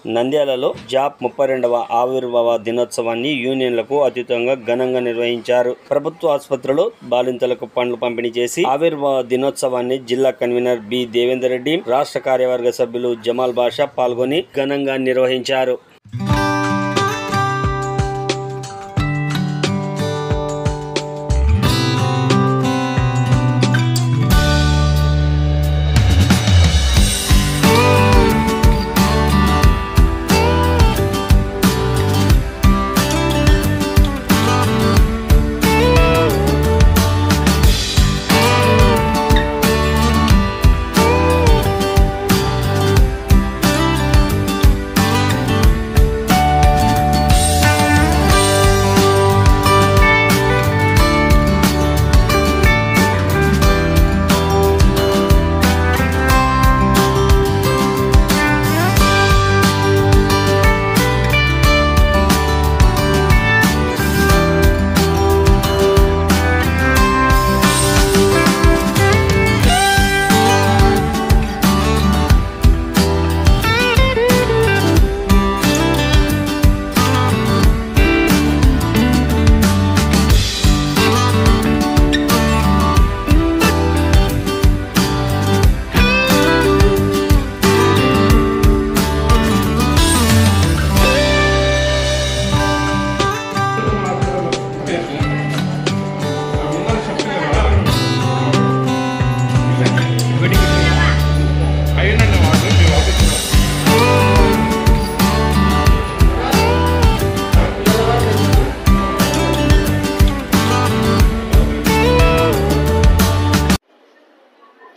నంద్యాలలో జాప్ 32వ ఆవిర్భావ దినోత్సవాన్ని యూనియన్లకు అతీతంగా ఘనంగా నిర్వహించారు. ప్రభుత్వ ఆసుపత్రిలో బాలింతలకు పండ్లు పంపిణీ చేసి ఆవిర్భావ దినోత్సవాన్ని జిల్లా కన్వీనర్ బి దేవేందర్ రెడ్డి, రాష్ట్ర కార్యవర్గ సభ్యులు జమాల్ బాషా పాల్గొని ఘనంగా నిర్వహించారు.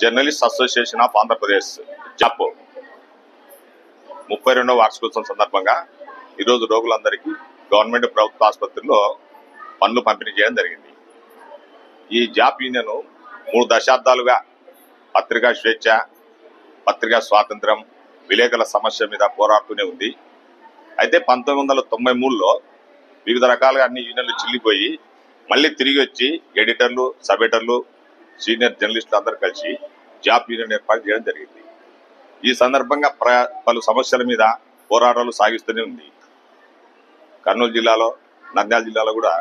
జర్నలిస్ట్ అసోసియేషన్ ఆఫ్ ఆంధ్రప్రదేశ్ జాప్ 32వ వార్షికోత్సవం సందర్భంగా ఈరోజు రోగులందరికీ గవర్నమెంట్ ప్రభుత్వ ఆసుపత్రిలో పనులు పంపిణీ చేయడం జరిగింది. ఈ జాప్ యూనియన్ 3 దశాబ్దాలుగా పత్రికా స్వేచ్ఛ, పత్రికా స్వాతంత్రం, విలేకరుల సమస్య మీద పోరాడుతూనే ఉంది. అయితే 1993లో వివిధ రకాలుగా అన్ని యూనియన్లు చిల్లిపోయి మళ్ళీ తిరిగి వచ్చి ఎడిటర్లు, సబ్ ఎడిటర్లు, సీనియర్ జర్నలిస్టులు అందరూ కలిసి జాప్ యూనియన్ ఏర్పాటు చేయడం జరిగింది. ఈ సందర్భంగా పలు సమస్యల మీద పోరాటాలు సాగిస్తూనే ఉంది. కర్నూలు జిల్లాలో, నంద్యాల జిల్లాలో కూడా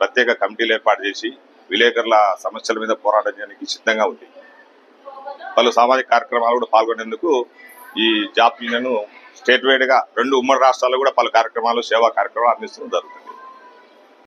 ప్రత్యేక కమిటీలు ఏర్పాటు చేసి విలేకరుల సమస్యల మీద పోరాటం చేయడానికి సిద్ధంగా ఉంది. పలు సామాజిక కార్యక్రమాలు కూడా పాల్గొనేందుకు ఈ జాప్ యూనియన్ స్టేట్ వైడ్ గా 2 ఉమ్మడి రాష్ట్రాల్లో కూడా పలు కార్యక్రమాలు, సేవా కార్యక్రమాలు అందిస్తూ జరుగుతుంది.